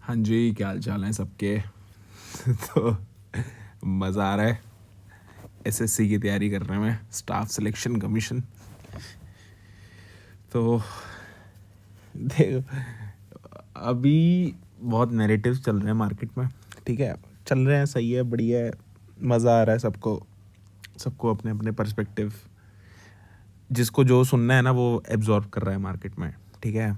हाँ जी, क्या हाल चाल है सबके। तो मज़ा आ रहा है। एसएससी की तैयारी कर रहे हैं, मैं स्टाफ सिलेक्शन कमीशन। तो देखो, अभी बहुत नैरेटिव चल रहे हैं मार्केट में। ठीक है, चल रहे हैं, सही है, बढ़िया है, मज़ा आ रहा है सबको। सबको अपने अपने पर्सपेक्टिव, जिसको जो सुनना है ना वो एब्जॉर्ब कर रहा है मार्केट में। ठीक है,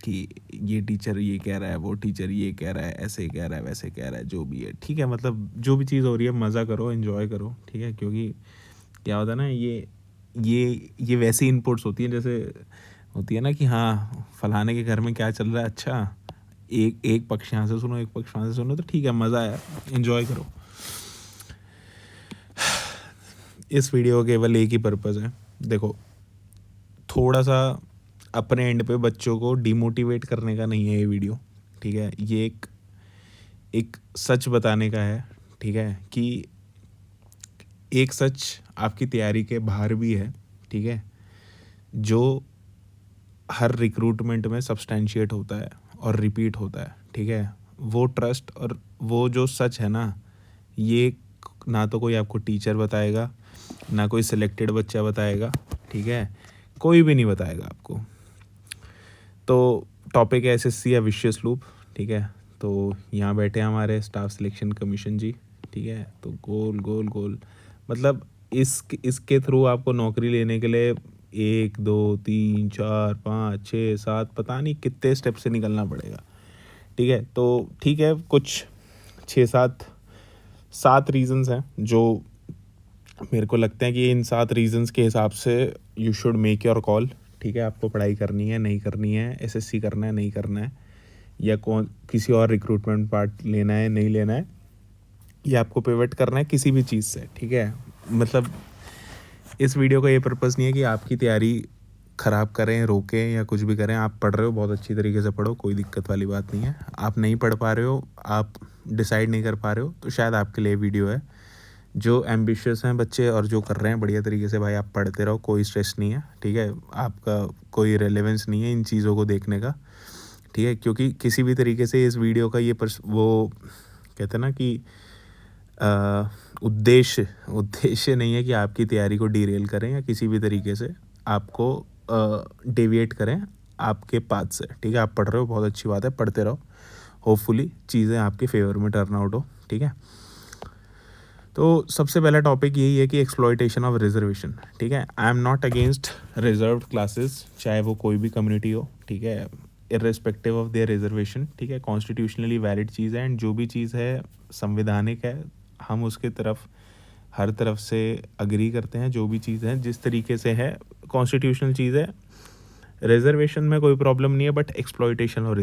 कि ये टीचर ये कह रहा है, वो टीचर ये कह रहा है, ऐसे कह रहा है, वैसे कह रहा है, जो भी है। ठीक है, मतलब जो भी चीज़ हो रही है मज़ा करो, एंजॉय करो। ठीक है, क्योंकि क्या होता है ना, ये वैसी इनपुट्स होती हैं जैसे होती है ना कि हाँ फलाने के घर में क्या चल रहा है, अच्छा एक एक पक्ष यहाँ से सुनो, एक पक्ष वहाँ से सुनो, तो ठीक है, मज़ा आया, एंजॉय करो। इस वीडियो का केवल एक ही पर्पज़ है, देखो, थोड़ा सा अपने एंड पे बच्चों को डिमोटिवेट करने का नहीं है ये वीडियो। ठीक है, ये एक सच बताने का है। ठीक है, कि एक सच आपकी तैयारी के बाहर भी है। ठीक है, जो हर रिक्रूटमेंट में सब्सटैंशिएट होता है और रिपीट होता है। ठीक है, वो ट्रस्ट और वो जो सच है ना, ये ना तो कोई आपको टीचर बताएगा, ना कोई सिलेक्टेड बच्चा बताएगा। ठीक है, कोई भी नहीं बताएगा आपको। तो टॉपिक है एसएससी या विशियस लूप। ठीक है, तो यहाँ बैठे हैं हमारे स्टाफ सिलेक्शन कमीशन जी। ठीक है, तो गोल गोल गोल मतलब इसके थ्रू आपको नौकरी लेने के लिए 1 2 3 4 5 6 7 पता नहीं कितने स्टेप से निकलना पड़ेगा। ठीक है, तो ठीक है, कुछ 6 7 रीजंस हैं जो मेरे को लगता है कि इन 7 रीजंस के हिसाब से you should make your call. ठीक है, आपको पढ़ाई करनी है, नहीं करनी है, एसएससी करना है, नहीं करना है, या कौन किसी और रिक्रूटमेंट पार्ट लेना है, नहीं लेना है, या आपको पिवट करना है किसी भी चीज़ से। ठीक है, मतलब इस वीडियो का ये पर्पज़ नहीं है कि आपकी तैयारी ख़राब करें, रोकें या कुछ भी करें। आप पढ़ रहे हो, बहुत अच्छी तरीके से पढ़ो, कोई दिक्कत वाली बात नहीं है। आप नहीं पढ़ पा रहे हो, आप डिसाइड नहीं कर पा रहे हो, तो शायद आपके लिए वीडियो है। जो एम्बिशियस हैं बच्चे और जो कर रहे हैं बढ़िया तरीके से, भाई आप पढ़ते रहो, कोई स्ट्रेस नहीं है। ठीक है, आपका कोई रेलेवेंस नहीं है इन चीज़ों को देखने का। ठीक है, क्योंकि किसी भी तरीके से इस वीडियो का वो कहते हैं ना कि उद्देश्य नहीं है कि आपकी तैयारी को डीरेल करें या किसी भी तरीके से आपको डेविएट करें आपके पाथ से। ठीक है, आप पढ़ रहे हो, बहुत अच्छी बात है, पढ़ते रहो, होपफुली चीज़ें आपके फेवर में टर्न आउट हो। ठीक है, तो सबसे पहला टॉपिक यही है कि एक्सप्लॉयटेशन ऑफ रिजर्वेशन। ठीक है, I am not against reserved classes, चाहे वो कोई भी कम्युनिटी हो। ठीक है, इर्रेस्पेक्टिव ऑफ देयर रिजर्वेशन। ठीक है, कॉन्स्टिट्यूशनली वैलिड चीज़ है, एंड जो भी चीज़ है संवैधानिक है, हम उसके तरफ हर तरफ से अग्री करते हैं। जो भी चीज़ है जिस तरीके से है, कॉन्स्टिट्यूशनल चीज़ है, रिजर्वेशन में कोई प्रॉब्लम नहीं है। बट एक्सप्लॉयटेशन और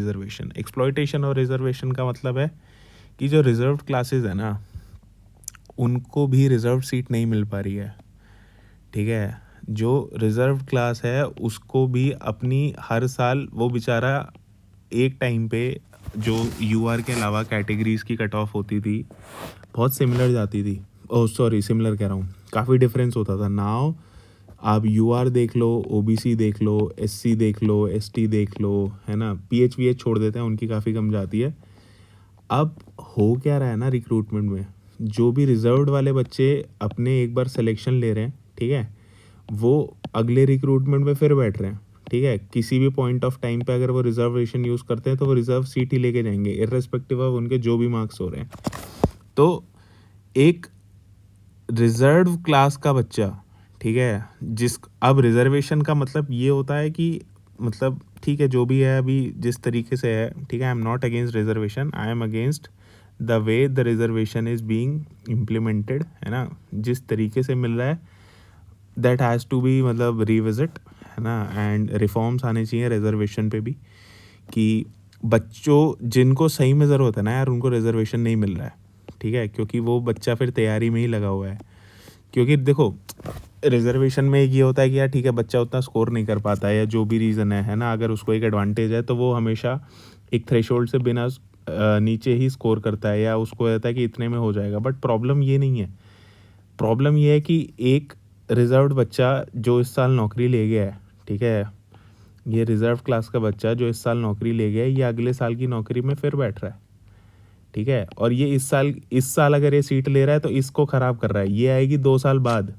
रिजर्वेशन का मतलब है कि जो रिजर्व्ड क्लासेस है ना, उनको भी रिज़र्व सीट नहीं मिल पा रही है। ठीक है, जो रिज़र्व क्लास है उसको भी अपनी हर साल वो बेचारा एक टाइम पे जो यूआर के अलावा कैटेगरीज़ की कट ऑफ होती थी, बहुत सिमिलर जाती थी। ओह सॉरी, सिमिलर कह रहा हूँ, काफ़ी डिफरेंस होता था। नाउ आप यूआर देख लो, ओबीसी देख लो, एससी देख लो, एसटी देख लो, है ना, पीएचवीएच छोड़ देते हैं, उनकी काफ़ी कम जाती है। अब हो क्या रहा है ना, रिक्रूटमेंट में जो भी रिजर्व्ड वाले बच्चे अपने एक बार सिलेक्शन ले रहे हैं, ठीक है, वो अगले रिक्रूटमेंट में फिर बैठ रहे हैं। ठीक है, किसी भी पॉइंट ऑफ टाइम पे अगर वो रिजर्वेशन यूज़ करते हैं तो वो रिजर्व सीट ही लेके जाएंगे, इर्रेस्पेक्टिव ऑफ उनके जो भी मार्क्स हो रहे हैं। तो एक रिजर्व क्लास का बच्चा, ठीक है, अब रिजर्वेशन का मतलब ये होता है कि मतलब ठीक है, जो भी है अभी जिस तरीके से है, ठीक है, I am not against reservation, I am against the way the reservation is being implemented, है ना, जिस तरीके से मिल रहा है, दैट हैज़ टू बी मतलब रिविजिट, है ना, एंड रिफॉर्म्स आने चाहिए रिजर्वेशन पे भी, कि बच्चों जिनको सही में ज़रूरत है ना यार, उनको रिजर्वेशन नहीं मिल रहा है। ठीक है, क्योंकि वो बच्चा फिर तैयारी में ही लगा हुआ है। क्योंकि देखो, रिजर्वेशन में एक ये होता है कि यार ठीक है, बच्चा उतना स्कोर नहीं कर पाता है या जो भी रीज़न है ना, अगर उसको एक एडवांटेज है तो वो हमेशा एक थ्रेशोल्ड से बिना नीचे ही स्कोर करता है, या उसको रहता है कि इतने में हो जाएगा। बट प्रॉब्लम ये नहीं है, प्रॉब्लम ये है कि एक रिजर्व्ड बच्चा जो इस साल नौकरी ले गया है, ठीक है, ये रिजर्व क्लास का बच्चा जो इस साल नौकरी ले गया है, ये अगले साल की नौकरी में फिर बैठ रहा है। ठीक है, और ये इस साल अगर ये सीट ले रहा है तो इसको ख़राब कर रहा है, ये आएगी 2 साल बाद,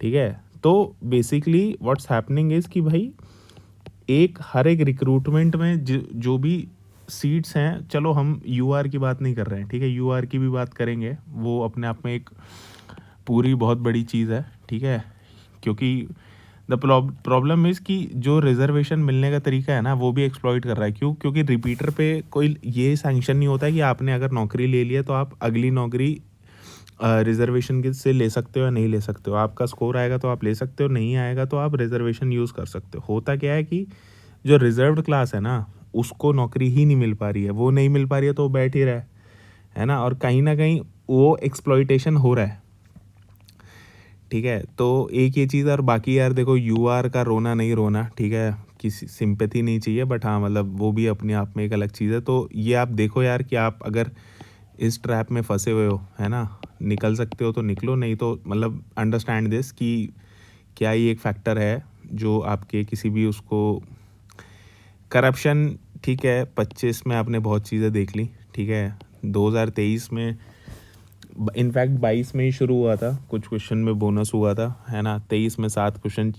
ठीक है। तो बेसिकली व्हाट्स हैपनिंग इज़ कि भाई हर एक रिक्रूटमेंट में जो भी सीट्स हैं, चलो हम यूआर की बात नहीं कर रहे हैं, ठीक है, यूआर की भी बात करेंगे, वो अपने आप में एक पूरी बहुत बड़ी चीज़ है, ठीक है, क्योंकि द प्रॉब्लम इज़ कि जो रिजर्वेशन मिलने का तरीका है ना वो भी एक्सप्लॉइट कर रहा है। क्यों? क्योंकि रिपीटर पे कोई ये सैंक्शन नहीं होता है कि आपने अगर नौकरी ले लिया तो आप अगली नौकरी रिजर्वेशन के से ले सकते हो या नहीं ले सकते हो। आपका स्कोर आएगा तो आप ले सकते हो, नहीं आएगा तो आप रिजर्वेशन यूज़ कर सकते हो। होता क्या है कि जो रिजर्व्ड क्लास है ना उसको नौकरी ही नहीं मिल पा रही है, वो नहीं मिल पा रही है तो वो बैठ ही रहा है ना, और कहीं ना कहीं वो एक्सप्लॉइटेशन हो रहा है, ठीक है। तो एक ये चीज़, और बाकी यार देखो यूआर का रोना नहीं रोना, ठीक है, किसी सिंपैथी नहीं चाहिए, बट हाँ मतलब वो भी अपने आप में एक अलग चीज़ है। तो ये आप देखो यार कि आप अगर इस ट्रैप में फंसे हुए हो, है ना, निकल सकते हो तो निकलो, नहीं तो मतलब अंडरस्टैंड दिस कि क्या ये एक फैक्टर है जो आपके किसी भी उसको करप्शन, ठीक है, 25 में आपने बहुत चीज़ें देख ली, ठीक है, 2023 में इनफैक्ट 22 में ही शुरू हुआ था, कुछ क्वेश्चन में बोनस हुआ था, है ना, 23 में 7 क्वेश्चन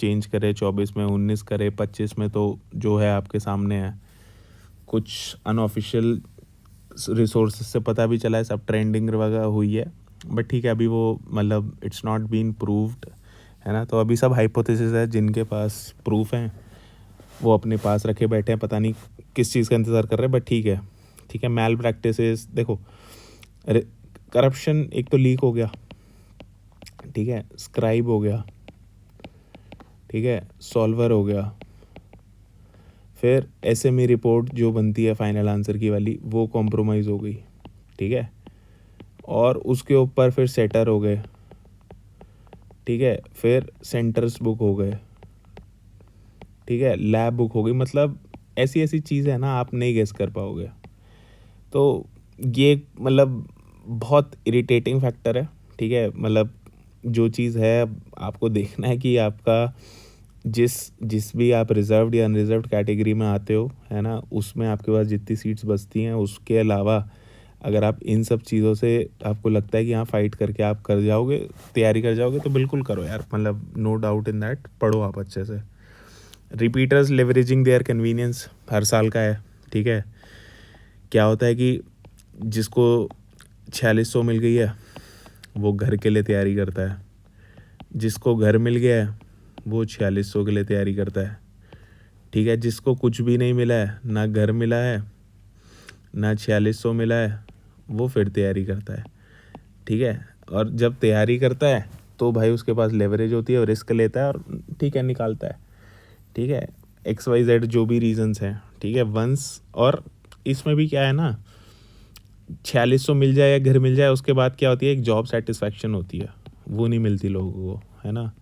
चेंज करे, 24 में 19 करे, 25 में तो जो है आपके सामने है। कुछ अनऑफिशियल रिसोर्सेज से पता भी चला है, सब ट्रेंडिंग वगैरह हुई है, बट ठीक है, अभी वो मतलब इट्स नॉट बीन प्रूव्ड, है ना, तो अभी सब हाइपोथेसिस है, जिनके पास प्रूफ हैं वो अपने पास रखे बैठे हैं, पता नहीं किस चीज़ का इंतज़ार कर रहे हैं, बट ठीक है, ठीक है। मैल प्रैक्टिसेस देखो, करप्शन एक तो लीक हो गया, ठीक है, स्क्राइब हो गया, ठीक है, सॉल्वर हो गया, फिर एसएमई रिपोर्ट जो बनती है फाइनल आंसर की वाली वो कॉम्प्रोमाइज़ हो गई, ठीक है, और उसके ऊपर फिर सेटर हो गए, ठीक है, फिर सेंटर्स बुक हो गए, ठीक है, लैब बुक हो गई, मतलब ऐसी ऐसी चीज़ें है ना आप नहीं गेस कर पाओगे। तो ये मतलब बहुत इरिटेटिंग फैक्टर है, ठीक है, मतलब जो चीज़ है आपको देखना है कि आपका जिस भी आप रिजर्व्ड या अनरिजर्व्ड कैटेगरी में आते हो, है ना, उसमें आपके पास जितनी सीट्स बचती हैं उसके अलावा अगर आप इन सब चीज़ों से आपको लगता है कि हाँ फाइट करके आप कर जाओगे, तैयारी कर जाओगे, तो बिल्कुल करो यार, मतलब नो डाउट इन दैट, पढ़ो आप अच्छे से। रिपीटर्स लेवरेजिंग देयर कन्वीनियंस हर साल का है, ठीक है। क्या होता है कि जिसको 4600 मिल गई है वो घर के लिए तैयारी करता है, जिसको घर मिल गया है वो 4600 के लिए तैयारी करता है, ठीक है। जिसको कुछ भी नहीं मिला है, ना घर मिला है ना 4600 मिला है, वो फिर तैयारी करता है, ठीक है। और जब तैयारी करता है तो भाई उसके पास लेवरेज होती है और रिस्क लेता है और ठीक है निकालता है, ठीक है, XYZ जो भी रीजंस हैं, ठीक है, वंस। और इसमें भी क्या है ना, 4600 मिल जाए या घर मिल जाए उसके बाद क्या होती है, एक जॉब सेटिस्फैक्शन होती है, वो नहीं मिलती लोगों को, है ना,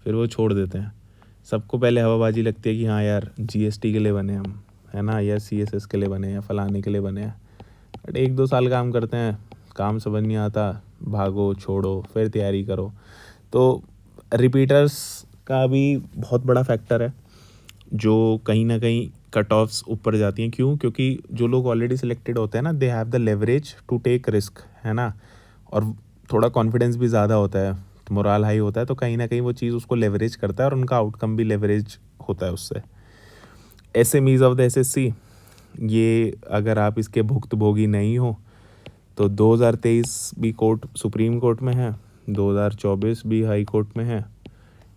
फिर वो छोड़ देते हैं। सबको पहले हवाबाजी लगती है कि हाँ यार GST के लिए बने हम, है ना, या CSS के लिए बने या फलाने के लिए बने हैं, बट 1-2 साल काम करते हैं, काम समझ नहीं आता, भागो छोड़ो फिर तैयारी करो। तो रिपीटर्स का भी बहुत बड़ा फैक्टर है जो कहीं ना कहीं कट ऑफ्स ऊपर जाती हैं। क्यों? क्योंकि जो लोग ऑलरेडी सिलेक्टेड होते हैं ना, they have the leverage to take risk, है ना, और थोड़ा कॉन्फिडेंस भी ज़्यादा होता है, मोराल हाई होता है, तो कहीं ना कहीं वो चीज़ उसको लेवरेज करता है और उनका आउटकम भी लेवरेज होता है उससे। SMEs ऑफ द SSC, ये अगर आप इसके भुक्तभोगी नहीं हो तो 2023 भी कोर्ट सुप्रीम कोर्ट में है, 2024 भी हाई कोर्ट में है,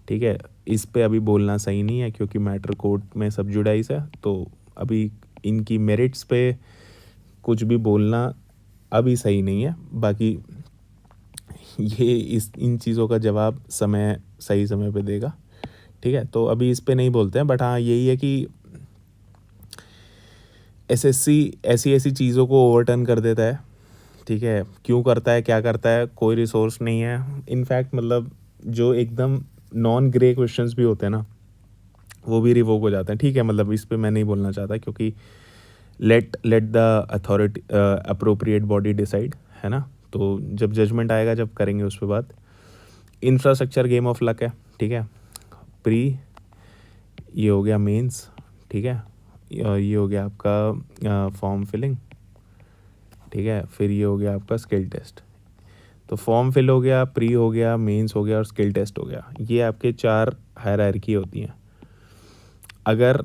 ठीक है। इस पे अभी बोलना सही नहीं है क्योंकि मैटर कोर्ट में सब जुडाइस है, तो अभी इनकी मेरिट्स पे कुछ भी बोलना अभी सही नहीं है। बाकी ये इन चीज़ों का जवाब सही समय पे देगा, ठीक है, तो अभी इस पे नहीं बोलते हैं, बट हाँ यही है कि SSC ऐसी ऐसी चीज़ों को ओवरटर्न कर देता है, ठीक है। क्यों करता है, क्या करता है, कोई रिसोर्स नहीं है। इनफैक्ट मतलब जो एकदम नॉन ग्रे क्वेश्चंस भी होते हैं ना वो भी रिवोक हो जाते हैं, ठीक है। मतलब इस पे मैं नहीं बोलना चाहता क्योंकि let the authority appropriate body decide, है ना, तो जब जजमेंट आएगा जब करेंगे उस पर बात। इंफ्रास्ट्रक्चर गेम ऑफ लक है, ठीक है। प्री ये हो गया मेंस, ठीक है, ये हो गया आपका फॉर्म फिलिंग, ठीक है। फिर ये हो गया आपका स्किल टेस्ट। तो फॉर्म फिल हो गया, प्री हो गया, मेंस हो गया और स्किल टेस्ट हो गया। ये आपके 4 हायरार्की होती हैं। अगर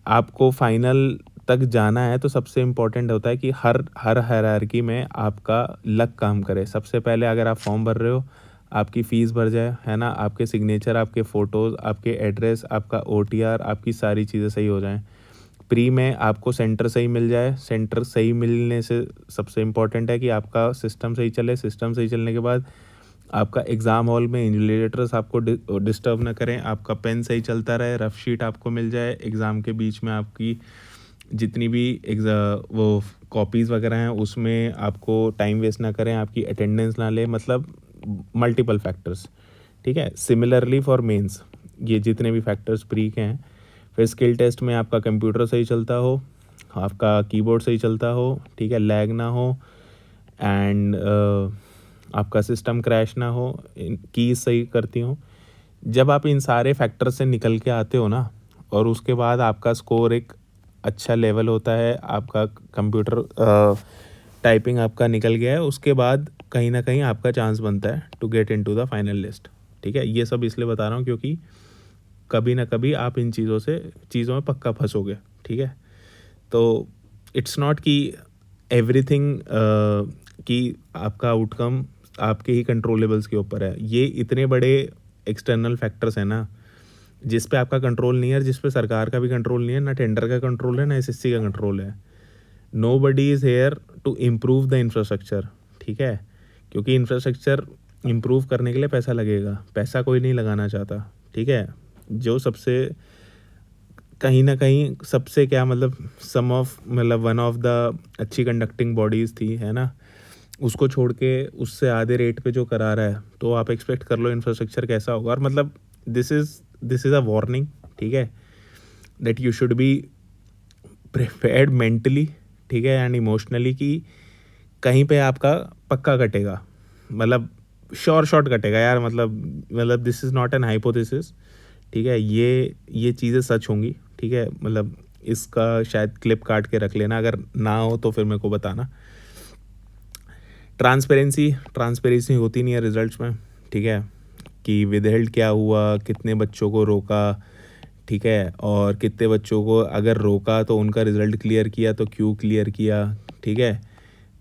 आपको फाइनल तक जाना है तो सबसे इम्पोर्टेंट होता है कि हर हायरार्की में आपका लक काम करे। सबसे पहले अगर आप फॉर्म भर रहे हो, आपकी फ़ीस भर जाए, है ना, आपके सिग्नेचर, आपके फ़ोटोज़, आपके एड्रेस, आपका OTR, आपकी सारी चीज़ें सही हो जाएं। प्री में आपको सेंटर सही मिल जाए। सेंटर सही मिलने से सबसे इम्पोर्टेंट है कि आपका सिस्टम सही चले। सिस्टम सही चलने के बाद आपका एग्ज़ाम हॉल में इन्विजिलेटर्स आपको डिस्टर्ब ना करें, आपका पेन सही चलता रहे, रफ शीट आपको मिल जाए। एग्ज़ाम के बीच में आपकी जितनी भी वो कॉपीज़ वगैरह हैं उसमें आपको टाइम वेस्ट ना करें, आपकी अटेंडेंस ना ले, मतलब मल्टीपल फैक्टर्स, ठीक है। सिमिलरली फॉर मेंस ये जितने भी फैक्टर्स प्री के हैं। फिर स्किल टेस्ट में आपका कंप्यूटर सही चलता हो, आपका कीबोर्ड सही चलता हो, ठीक है, लैग ना हो, एंड आपका सिस्टम क्रैश ना हो, कीज सही करती हो। जब आप इन सारे फैक्टर से निकल के आते हो ना, और उसके बाद आपका स्कोर एक अच्छा लेवल होता है, आपका कंप्यूटर टाइपिंग आपका निकल गया है, उसके बाद कहीं ना कहीं आपका चांस बनता है to get into the final list, ठीक है। ये सब इसलिए बता रहा हूँ क्योंकि कभी ना कभी आप इन चीज़ों में पक्का फंसोगे, ठीक है। तो इट्स नॉट कि एवरीथिंग कि आपका आउटकम आपके ही कंट्रोलेबल्स के ऊपर है। ये इतने बड़े एक्सटर्नल फैक्टर्स हैं ना जिस पे आपका कंट्रोल नहीं है, जिस पे सरकार का भी कंट्रोल नहीं है, ना टेंडर का कंट्रोल है, ना SSC का कंट्रोल है। Nobody is here to improve the infrastructure, ठीक है, क्योंकि इंफ्रास्ट्रक्चर इम्प्रूव करने के लिए पैसा लगेगा, पैसा कोई नहीं लगाना चाहता, ठीक है। जो सबसे कहीं ना कहीं सबसे क्या मतलब वन ऑफ द अच्छी कंडक्टिंग बॉडीज़ थी, है ना, उसको छोड़ के उससे आधे रेट पे जो करा रहा है, तो आप एक्सपेक्ट कर लो इंफ्रास्ट्रक्चर कैसा होगा। और मतलब दिस इज़ अ वार्निंग, ठीक है, that you should be prepared mentally, ठीक है, एंड इमोशनली कि कहीं पे आपका पक्का कटेगा, मतलब श्योर शॉट कटेगा यार, मतलब this is not an hypothesis, ठीक है। ये चीज़ें सच होंगी, ठीक है। मतलब इसका शायद क्लिप काट के रख लेना, अगर ना हो तो फिर मेरे को बताना। ट्रांसपेरेंसी होती नहीं है रिजल्ट्स में, ठीक है, कि विदहेल्ड क्या हुआ, कितने बच्चों को रोका, ठीक है, और कितने बच्चों को अगर रोका तो उनका रिज़ल्ट क्लियर किया तो क्यों क्लियर किया, ठीक है।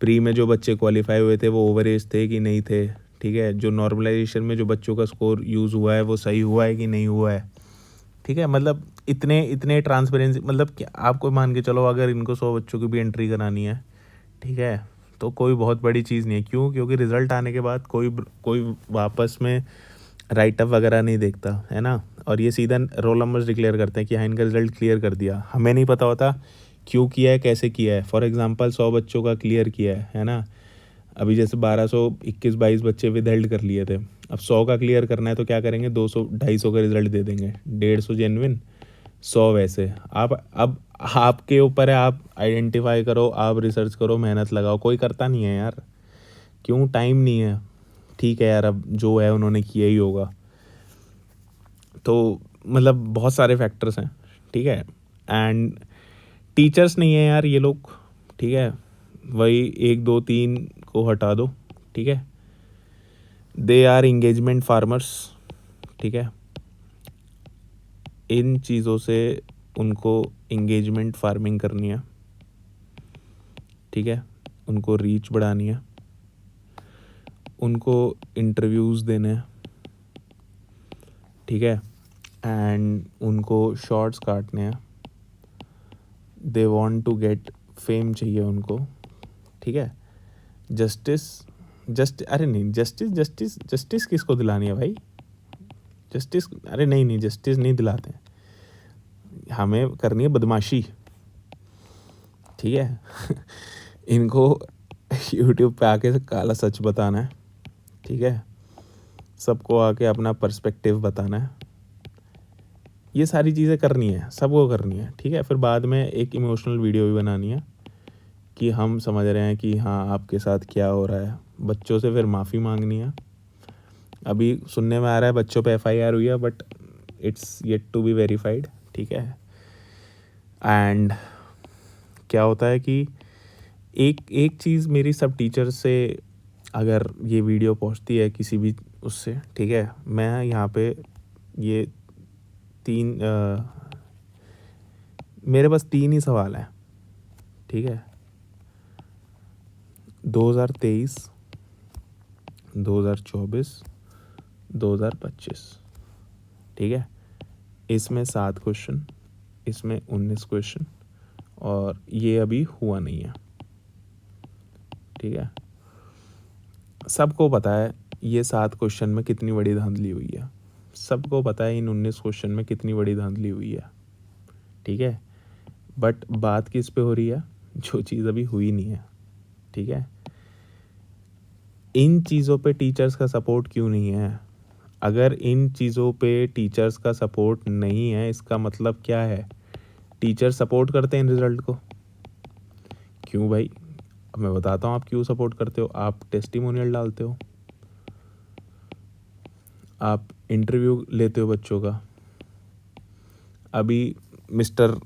प्री में जो बच्चे क्वालिफाई हुए थे वो ओवर एज थे कि नहीं थे, ठीक है। जो नॉर्मलाइजेशन में जो बच्चों का स्कोर यूज़ हुआ है वो सही हुआ है कि नहीं हुआ है, ठीक है। मतलब इतने ट्रांसपेरेंसी, मतलब कि आपको मान के चलो अगर इनको 100 बच्चों की भी एंट्री करानी है, ठीक है, तो कोई बहुत बड़ी चीज़ नहीं है। क्यों? क्योंकि रिज़ल्ट आने के बाद कोई वापस में राइटअप वगैरह नहीं देखता, है ना, और ये सीधा रोल नंबर्स डिक्लेयर करते हैं कि हाँ इनका रिज़ल्ट क्लियर कर दिया। हमें नहीं पता होता क्यों किया है, कैसे किया है। फॉर एग्जांपल 100 बच्चों का क्लियर किया है ना, अभी जैसे 1221-22 बच्चे विदहेल्ड कर लिए थे, अब 100 का क्लियर करना है तो क्या करेंगे, 200-250 का रिज़ल्ट दे देंगे, 150 जेन्युइन, 100 वैसे। आप अब आपके ऊपर है, आप आइडेंटिफाई करो, आप रिसर्च करो, मेहनत लगाओ। कोई करता नहीं है यार, क्यों? टाइम नहीं है, ठीक है यार, अब जो है उन्होंने किया ही होगा। तो मतलब बहुत सारे फैक्टर्स हैं, ठीक है, एंड टीचर्स नहीं है यार ये लोग, ठीक है, वही 1 2 3 को हटा दो, ठीक है। दे आर इंगेजमेंट फार्मर्स, ठीक है। इन चीज़ों से उनको इंगेजमेंट फार्मिंग करनी है, ठीक है, उनको रीच बढ़ानी है, उनको इंटरव्यूज़ देने हैं, ठीक है, एंड उनको शॉर्ट्स काटने हैं। They want to get fame चाहिए उनको, ठीक है। अरे नहीं, जस्टिस किसको दिलानी है भाई? अरे नहीं, जस्टिस नहीं दिलाते हैं, हमें करनी है बदमाशी, ठीक है। इनको यूट्यूब पे आके काला सच बताना है, ठीक है, सबको आके अपना पर्सपेक्टिव बताना है, ये सारी चीज़ें करनी है, सबको करनी है, ठीक है। फिर बाद में एक इमोशनल वीडियो भी बनानी है कि हम समझ रहे हैं कि हाँ आपके साथ क्या हो रहा है। बच्चों से फिर माफ़ी मांगनी है। अभी सुनने में आ रहा है बच्चों पे FIR हुई है, but it's yet to be verified, ठीक है। एंड क्या होता है कि एक एक चीज़ मेरी सब टीचर से, अगर ये वीडियो पहुंचती है किसी भी उससे, ठीक है, मैं यहाँ पे ये मेरे पास 3 ही सवाल हैं, ठीक है, 2023, 2024, 2025, ठीक है, इसमें 7 क्वेश्चन, इसमें 19 क्वेश्चन, और ये अभी हुआ नहीं है, ठीक है। सबको पता है ये 7 क्वेश्चन में कितनी बड़ी धांधली हुई है, सबको पता है इन 19 क्वेश्चन में कितनी बड़ी धांधली हुई है, ठीक है। बट बात किस पे हो रही है, जो चीज़ अभी हुई नहीं है, ठीक है। इन चीज़ों पे टीचर्स का सपोर्ट क्यों नहीं है? अगर इन चीज़ों पे टीचर्स का सपोर्ट नहीं है, इसका मतलब क्या है? टीचर सपोर्ट करते हैं रिजल्ट को। क्यों भाई? अब मैं बताता हूँ आप क्यों सपोर्ट करते हो। आप टेस्टिमोनियल डालते हो, आप इंटरव्यू लेते हो बच्चों का। अभी मिस्टर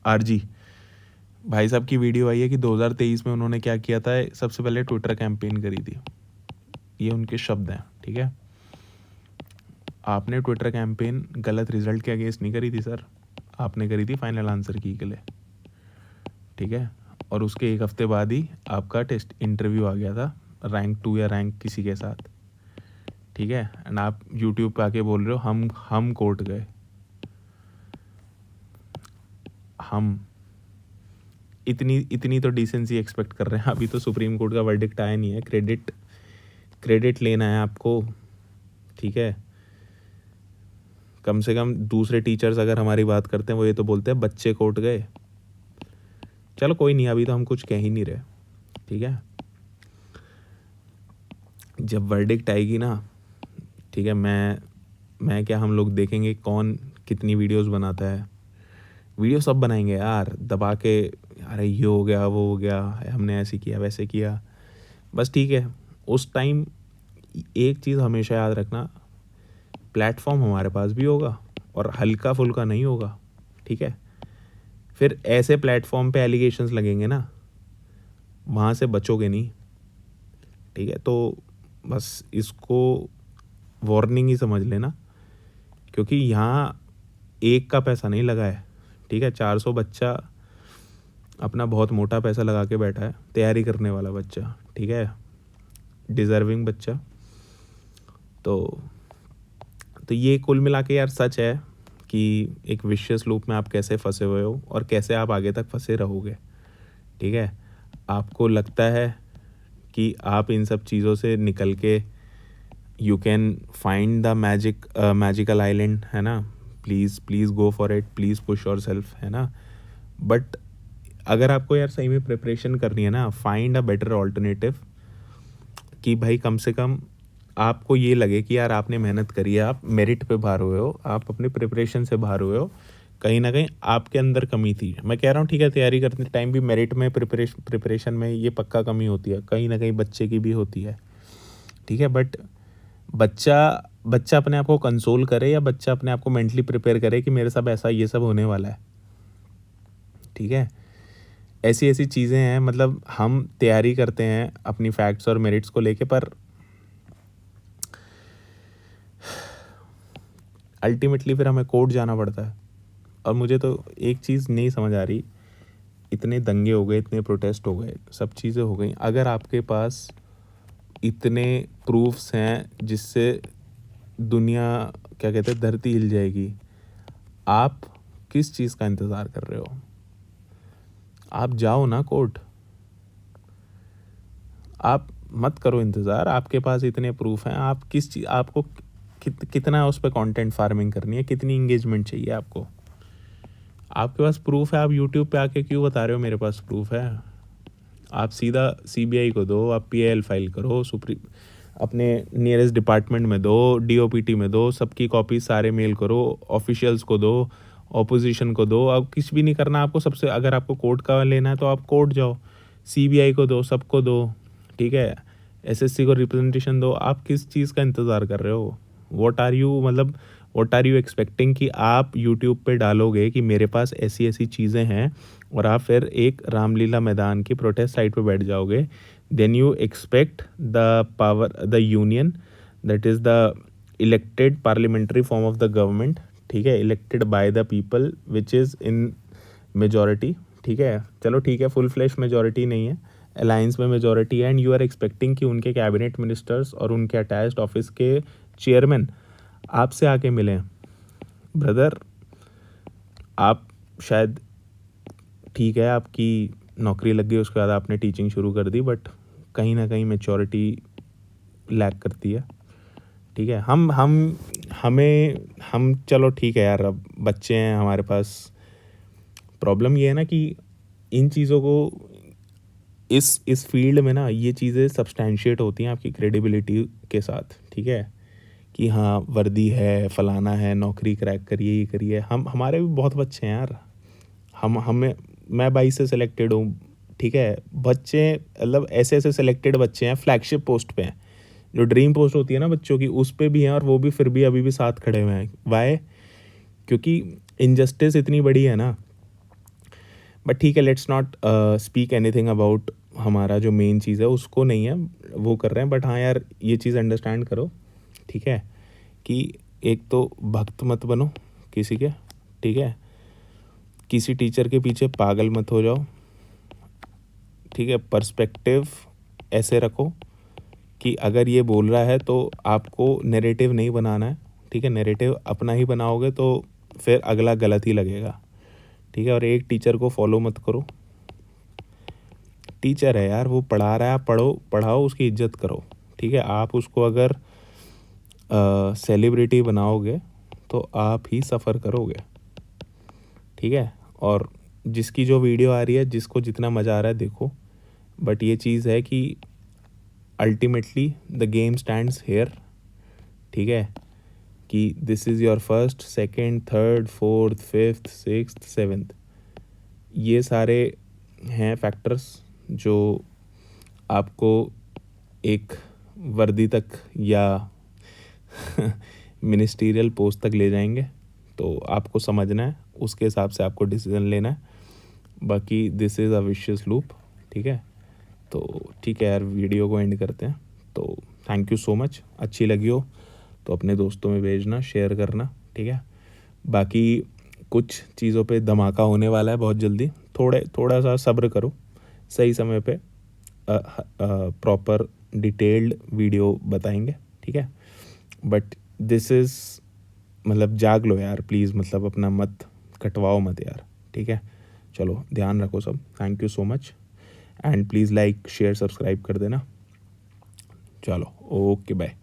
आरजी भाई साहब की वीडियो आई है कि 2023 में उन्होंने क्या किया था, सबसे पहले ट्विटर कैंपेन करी थी, ये उनके शब्द हैं, ठीक है। आपने ट्विटर कैंपेन गलत रिजल्ट के अगेंस्ट नहीं करी थी सर, आपने करी थी फाइनल आंसर की के लिए, ठीक है। और उसके 1 हफ्ते बाद ही आपका टेस्ट इंटरव्यू आ गया था, रैंक 2 या रैंक किसी के साथ, ठीक है। एंड आप यूट्यूब पे आके बोल रहे हो हम कोर्ट गए। हम इतनी तो डिसेंसी एक्सपेक्ट कर रहे हैं। अभी तो सुप्रीम कोर्ट का वर्डिक्ट आया नहीं है, क्रेडिट लेना है आपको, ठीक है। कम से कम दूसरे टीचर्स अगर हमारी बात करते हैं वो ये तो बोलते हैं बच्चे कोर्ट गए। चलो कोई नहीं, अभी तो हम कुछ कह ही नहीं रहे, ठीक है। जब वर्डिक्ट आएगी ना, ठीक है, मैं क्या, हम लोग देखेंगे कौन कितनी वीडियोस बनाता है। वीडियो सब बनाएंगे यार, दबा के, अरे ये हो गया वो हो गया, हमने ऐसे किया वैसे किया, बस, ठीक है। उस टाइम एक चीज़ हमेशा याद रखना, प्लेटफॉर्म हमारे पास भी होगा और हल्का फुल्का नहीं होगा, ठीक है। फिर ऐसे प्लेटफॉर्म पे एलिगेशंस लगेंगे ना, वहाँ से बचोगे नहीं, ठीक है। तो बस इसको वार्निंग ही समझ लेना, क्योंकि यहाँ एक का पैसा नहीं लगा है, ठीक है। 400 बच्चा अपना बहुत मोटा पैसा लगा के बैठा है, तैयारी करने वाला बच्चा, ठीक है, डिज़र्विंग बच्चा। तो ये कुल मिला के यार सच है कि एक विशियस लूप में आप कैसे फंसे हुए हो और कैसे आप आगे तक फंसे रहोगे, ठीक है। आपको लगता है कि आप इन सब चीज़ों से निकल के you can find the magical island, है ना, please go for it, please push your self, है ना। बट अगर आपको यार सही में प्रिपरेशन करनी है ना, फाइंड अ बेटर ऑल्टरनेटिव, कि भाई कम से कम आपको ये लगे कि यार आपने मेहनत करी है, आप मेरिट पे बाहर हुए हो, आप अपने प्रिपरेशन से बाहर हुए हो, कहीं ना कहीं आपके अंदर कमी थी। मैं कह रहा हूँ ठीक है, तैयारी करते टाइम भी मेरिट में प्रिपरेशन में ये पक्का कमी होती है, कहीं ना कहीं बच्चे की भी होती है, ठीक है। बट बच्चा अपने आप को कंसोल करे, या बच्चा अपने आप को मेंटली प्रिपेयर करे कि मेरे साथ ऐसा ये सब होने वाला है, ठीक है। ऐसी चीज़ें हैं, मतलब हम तैयारी करते हैं अपनी फैक्ट्स और मेरिट्स को लेके, पर अल्टीमेटली फिर हमें कोर्ट जाना पड़ता है। और मुझे तो एक चीज़ नहीं समझ आ रही, इतने दंगे हो गए, इतने प्रोटेस्ट हो गए, सब चीज़ें हो गई, अगर आपके पास इतने प्रूफ्स हैं जिससे दुनिया, क्या कहते हैं, धरती हिल जाएगी, आप किस चीज़ का इंतज़ार कर रहे हो? आप जाओ ना कोर्ट, आप मत करो इंतज़ार, आपके पास इतने प्रूफ हैं, आप किस चीज़, आपको कितना उस पर कंटेंट फार्मिंग करनी है, कितनी इंगेजमेंट चाहिए आपको? आपके पास प्रूफ है, आप यूट्यूब पे आके क्यों बता रहे हो मेरे पास प्रूफ है? आप सीधा सीबीआई को दो, आप पीआईएल फाइल करो, अपने नियरेस्ट डिपार्टमेंट में दो, डीओपीटी में दो, सबकी कॉपी सारे मेल करो, ऑफिशियल्स को दो, ऑपोजिशन को दो। अब कुछ भी नहीं करना आपको, सबसे अगर आपको कोर्ट का लेना है तो आप कोर्ट जाओ, सीबीआई को दो, सबको दो, ठीक है, एसएससी को रिप्रेजेंटेशन दो। आप किस चीज़ का इंतज़ार कर रहे हो? व्हाट आर यू, मतलब व्हाट आर यू एक्सपेक्टिंग कि आप यूट्यूब पे डालोगे कि मेरे पास ऐसी ऐसी चीज़ें हैं और आप फिर एक रामलीला मैदान की प्रोटेस्ट साइट पे बैठ जाओगे, then you expect the power the union that is the elected parliamentary form of the government, ठीक है, elected by the people which is in majority, ठीक है, चलो ठीक है, फुल फ्लैश मेजॉरिटी नहीं है, अलायंस में मेजॉरिटी है, एंड यू आर एक्सपेक्टिंग कि उनके कैबिनेट मिनिस्टर्स और उनके अटैच्ड ऑफिस के चेयरमैन आपसे आके मिलें। ब्रदर, आप शायद ठीक है आपकी नौकरी लग गई, उसके बाद आपने टीचिंग शुरू कर दी, बट कहीं ना कहीं मेच्योरिटी लैक करती है, ठीक है। हम चलो ठीक है यार, अब बच्चे हैं हमारे पास। प्रॉब्लम ये है ना कि इन चीज़ों को इस फील्ड में ना ये चीज़ें सब्सटैंशिएट होती हैं आपकी क्रेडिबिलिटी के साथ, ठीक है, कि हाँ वर्दी है, फलाना है, नौकरी क्रैक करिए, ये करिए। हमारे भी बहुत बच्चे हैं यार, हमें मैं 22 से सिलेक्टेड हूँ, ठीक है, बच्चे मतलब ऐसे ऐसे सिलेक्टेड बच्चे हैं, फ्लैगशिप पोस्ट पे हैं, जो ड्रीम पोस्ट होती है ना बच्चों की, उस पे भी हैं, और वो भी फिर भी अभी भी साथ खड़े हुए हैं। वाई? क्योंकि इनजस्टिस इतनी बड़ी है ना। बट ठीक है, let's not speak anything about हमारा जो मेन चीज़ है उसको नहीं है, वो कर रहे हैं। बट हाँ यार, ये चीज़ अंडरस्टैंड करो, ठीक है, कि एक तो भक्त मत बनो किसी के, ठीक है, किसी टीचर के पीछे पागल मत हो जाओ, ठीक है, पर्सपेक्टिव ऐसे रखो कि अगर ये बोल रहा है तो आपको नैरेटिव नहीं बनाना है, ठीक है, नैरेटिव अपना ही बनाओगे तो फिर अगला गलत ही लगेगा, ठीक है। और एक टीचर को फॉलो मत करो, टीचर है यार, वो पढ़ा रहा है, आप पढ़ाओ, उसकी इज्जत करो, ठीक है। आप उसको अगर सेलिब्रिटी बनाओगे तो आप ही सफ़र करोगे, ठीक है। और जिसकी जो वीडियो आ रही है, जिसको जितना मज़ा आ रहा है देखो, बट ये चीज़ है कि ultimately the game stands here, ठीक है, कि this is your first, second, third, fourth, fifth, sixth, seventh, ये सारे हैं फैक्टर्स जो आपको एक वर्दी तक या मिनिस्टीरियल पोस्ट तक ले जाएंगे। तो आपको समझना है, उसके हिसाब से आपको डिसीजन लेना है। बाकी this is a vicious loop, ठीक है। तो ठीक है यार, वीडियो को एंड करते हैं। तो थैंक यू सो मच, अच्छी लगी हो तो अपने दोस्तों में भेजना, शेयर करना, ठीक है। बाकी कुछ चीज़ों पे धमाका होने वाला है बहुत जल्दी, थोड़ा सा सब्र करो, सही समय पे प्रॉपर डिटेल्ड वीडियो बताएंगे, ठीक है। बट दिस इज़ मतलब जाग लो यार प्लीज़, मतलब अपना मत कटवाओ मत यार, ठीक है। चलो ध्यान रखो सब, thank you so much, and please like share subscribe कर देना। चलो ओके बाय।